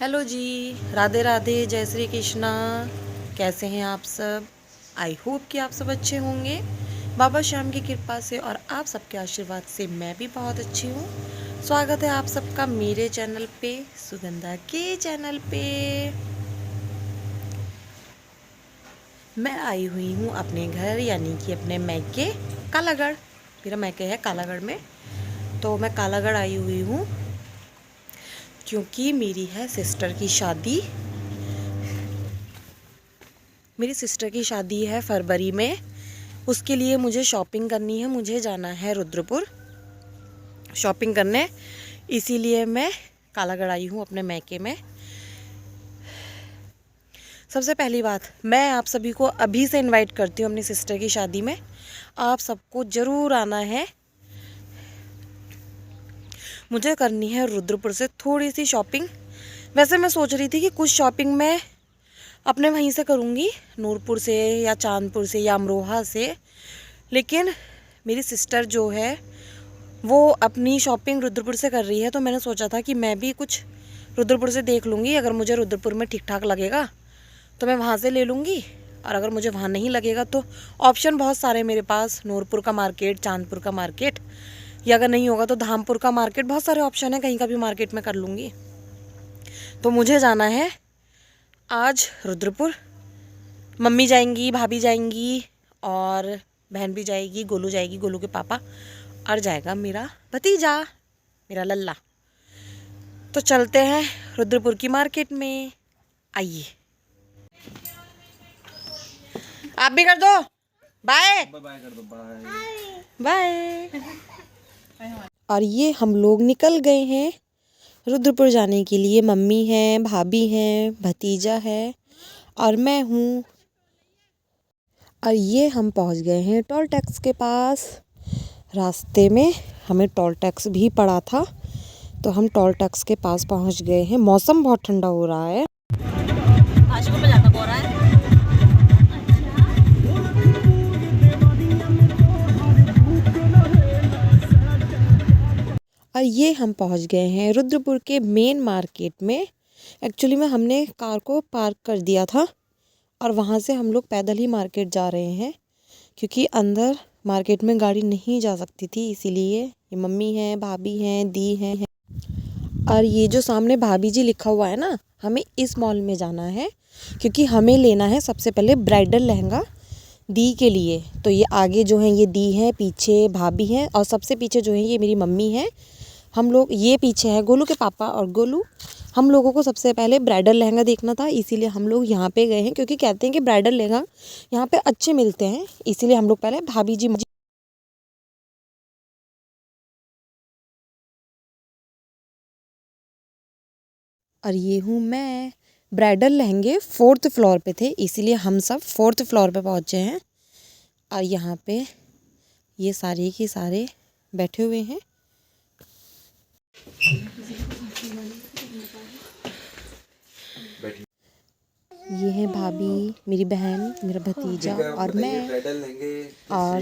Hello जी, राधे राधे, जय श्री कृष्णा। कैसे हैं आप सब? आई होप कि आप सब अच्छे होंगे। बाबा श्याम की कृपा से और आप सबके आशीर्वाद से मैं भी बहुत अच्छी हूँ। स्वागत है आप सबका मेरे चैनल पे, सुगंधा के चैनल पे। मैं आई हुई हूँ अपने घर, यानी कि अपने मैके कालागढ़। मेरा मैके है कालागढ़ में, तो मैं कालागढ़ आई हुई हूँ क्योंकि मेरी है सिस्टर की शादी। मेरी सिस्टर की शादी है फरवरी में। उसके लिए मुझे शॉपिंग करनी है, मुझे जाना है रुद्रपुर शॉपिंग करने। इसीलिए मैं कालागढ़ आई हूँ अपने मैके में। सबसे पहली बात, मैं आप सभी को अभी से इनवाइट करती हूँ अपनी सिस्टर की शादी में। आप सबको ज़रूर आना है। मुझे करनी है रुद्रपुर से थोड़ी सी शॉपिंग। वैसे मैं सोच रही थी कि कुछ शॉपिंग मैं अपने वहीं से करूँगी, नूरपुर से या चांदपुर से या अमरोहा से, लेकिन मेरी सिस्टर जो है वो अपनी शॉपिंग रुद्रपुर से कर रही है, तो मैंने सोचा था कि मैं भी कुछ रुद्रपुर से देख लूँगी। अगर मुझे रुद्रपुर में ठीक ठाक लगेगा तो मैं वहाँ से ले लूँगी, और अगर मुझे वहाँ नहीं लगेगा तो ऑप्शन बहुत सारे हैं मेरे पास। नूरपुर का मार्केट, चांदपुर का मार्केट, या अगर नहीं होगा तो धामपुर का मार्केट। बहुत सारे ऑप्शन है, कहीं का भी मार्केट में कर लूँगी। तो मुझे जाना है आज रुद्रपुर। मम्मी जाएंगी, भाभी जाएंगी, और बहन भी जाएगी, गोलू जाएगी, गोलू के पापा, और जाएगा मेरा भतीजा, मेरा लल्ला। तो चलते हैं रुद्रपुर की मार्केट में। आइए, आप भी कर दो बाय। बाय कर दो, बाय बाय। और ये हम लोग निकल गए हैं रुद्रपुर जाने के लिए। मम्मी है, भाभी हैं, भतीजा है और मैं हूँ। और ये हम पहुँच गए हैं टोल टैक्स के पास। रास्ते में हमें टोल टैक्स भी पड़ा था, तो हम टोल टैक्स के पास पहुंच गए हैं। मौसम बहुत ठंडा हो रहा है। और ये हम पहुंच गए हैं रुद्रपुर के मेन मार्केट में। एक्चुअली में हमने कार को पार्क कर दिया था और वहाँ से हम लोग पैदल ही मार्केट जा रहे हैं, क्योंकि अंदर मार्केट में गाड़ी नहीं जा सकती थी। इसीलिए ये मम्मी हैं, भाभी हैं, दी हैं। और ये जो सामने भाभी जी लिखा हुआ है ना, हमें इस मॉल में जाना है, क्योंकि हमें लेना है सबसे पहले ब्राइडल लहंगा दी के लिए। तो ये आगे जो है ये दी है, पीछे भाभी हैं, और सबसे पीछे जो है ये मेरी मम्मी है। हम लोग, ये पीछे है गोलू के पापा और गोलू। हम लोगों को सबसे पहले ब्राइडल लहंगा देखना था, इसीलिए हम लोग यहाँ पे गए हैं, क्योंकि कहते हैं कि ब्राइडल लहंगा यहाँ पे अच्छे मिलते हैं। इसीलिए हम लोग पहले भाभी जी। और ये हूँ मैं। ब्राइडल लहंगे 4th फ्लोर पे थे, इसीलिए हम सब 4th फ्लोर पे पहुँचे हैं। और यहाँ पे ये सारे के सारे बैठे हुए हैं। ये है भाभी, मेरी बहन, मेरा भतीजा और मैं। और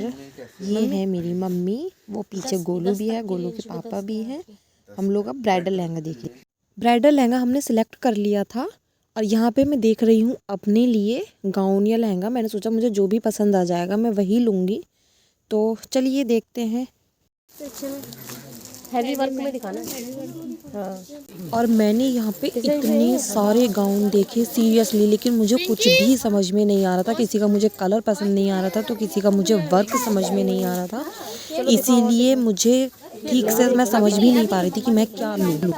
ये है मेरी मम्मी, वो पीछे गोलू भी है, गोलू के पापा भी हैं। हम लोग अब ब्राइडल लहंगा देखें। ब्राइडल लहंगा हमने सिलेक्ट कर लिया था, और यहाँ पे मैं देख रही हूँ अपने लिए गाउन या लहंगा। मैंने सोचा मुझे जो भी पसंद आ जाएगा मैं वही लूँगी। तो चलिए देखते हैं। हैवी वर्क में दिखाना। हाँ। और मैंने यहाँ पे इतने सारे गाउन देखे सीरियसली, लेकिन मुझे कुछ भी समझ में नहीं आ रहा था। किसी का मुझे कलर पसंद नहीं आ रहा था, तो किसी का मुझे वर्क समझ में नहीं आ रहा था। इसीलिए मुझे ठीक से मैं समझ भी नहीं पा रही थी कि मैं क्या लूँ।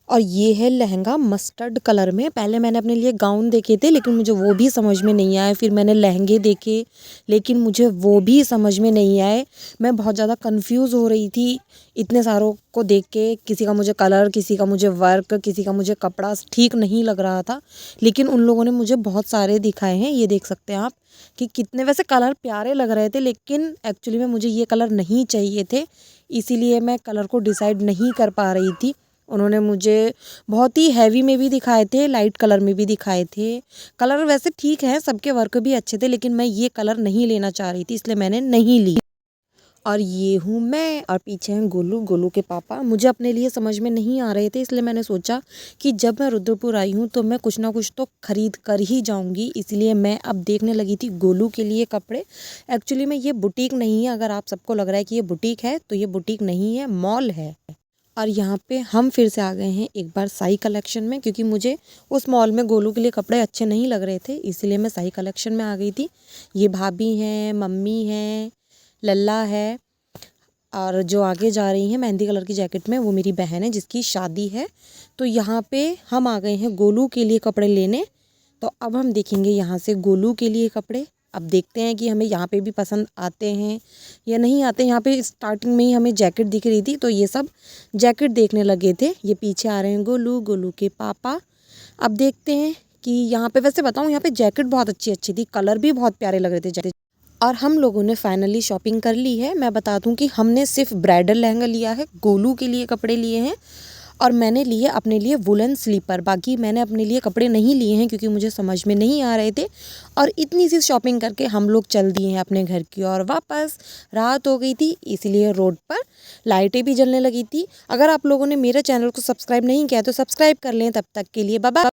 और ये है लहंगा मस्टर्ड कलर में। पहले मैंने अपने लिए गाउन देखे थे, लेकिन मुझे वो भी समझ में नहीं आए। फिर मैंने लहंगे देखे, लेकिन मुझे वो भी समझ में नहीं आए। मैं बहुत ज़्यादा कंफ्यूज हो रही थी इतने सारों को देख के। किसी का मुझे कलर, किसी का मुझे वर्क, किसी का मुझे कपड़ा ठीक नहीं लग रहा था। लेकिन उन लोगों ने मुझे बहुत सारे दिखाए हैं, ये देख सकते हैं आप कि कितने वैसे कलर प्यारे लग रहे थे, लेकिन एक्चुअली में मुझे ये कलर नहीं चाहिए थे। इसीलिए मैं कलर को डिसाइड नहीं कर पा रही थी। उन्होंने मुझे बहुत ही हैवी में भी दिखाए थे, लाइट कलर में भी दिखाए थे। कलर वैसे ठीक है, सबके वर्क भी अच्छे थे, लेकिन मैं ये कलर नहीं लेना चाह रही थी, इसलिए मैंने नहीं ली। और ये हूँ मैं और पीछे हैं गोलू, गोलू के पापा। मुझे अपने लिए समझ में नहीं आ रहे थे, इसलिए मैंने सोचा कि जब मैं रुद्रपुर आई हूँ तो मैं कुछ ना कुछ तो ख़रीद कर ही जाऊँगी। इसलिए मैं अब देखने लगी थी गोलू के लिए कपड़े। एक्चुअली में ये बुटीक नहीं है, अगर आप सबको लग रहा है कि ये बुटीक है तो ये बुटीक नहीं है, मॉल है। और यहाँ पे हम फिर से आ गए हैं एक बार साई कलेक्शन में, क्योंकि मुझे उस मॉल में गोलू के लिए कपड़े अच्छे नहीं लग रहे थे, इसलिए मैं साई कलेक्शन में आ गई थी। ये भाभी हैं, मम्मी हैं, लल्ला है, और जो आगे जा रही हैं मेहंदी कलर की जैकेट में वो मेरी बहन है जिसकी शादी है। तो यहाँ पे हम आ गए हैं गोलू के लिए कपड़े लेने। तो अब हम देखेंगे यहाँ से गोलू के लिए कपड़े। अब देखते हैं कि हमें यहाँ पे भी पसंद आते हैं या नहीं आते। यहाँ पे स्टार्टिंग में ही हमें जैकेट दिख रही थी तो ये सब जैकेट देखने लगे थे। ये पीछे आ रहे हैं गोलू, गोलू के पापा। अब देखते हैं कि यहाँ पे, वैसे बताऊँ, यहाँ पे जैकेट बहुत अच्छी अच्छी थी, कलर भी बहुत प्यारे लग रहे थे जैकेट। और हम लोगों ने फाइनली शॉपिंग कर ली है। मैं बता दूं कि हमने सिर्फ ब्राइडल लहंगा लिया है, गोलू के लिए कपड़े लिए हैं और मैंने लिए अपने लिए वुलन स्लीपर। बाकी मैंने अपने लिए कपड़े नहीं लिए हैं क्योंकि मुझे समझ में नहीं आ रहे थे। और इतनी सी शॉपिंग करके हम लोग चल दिए हैं अपने घर की ओर वापस। रात हो गई थी इसलिए रोड पर लाइटें भी जलने लगी थी। अगर आप लोगों ने मेरे चैनल को सब्सक्राइब नहीं किया तो सब्सक्राइब कर लें। तब तक के लिए बाय बाय।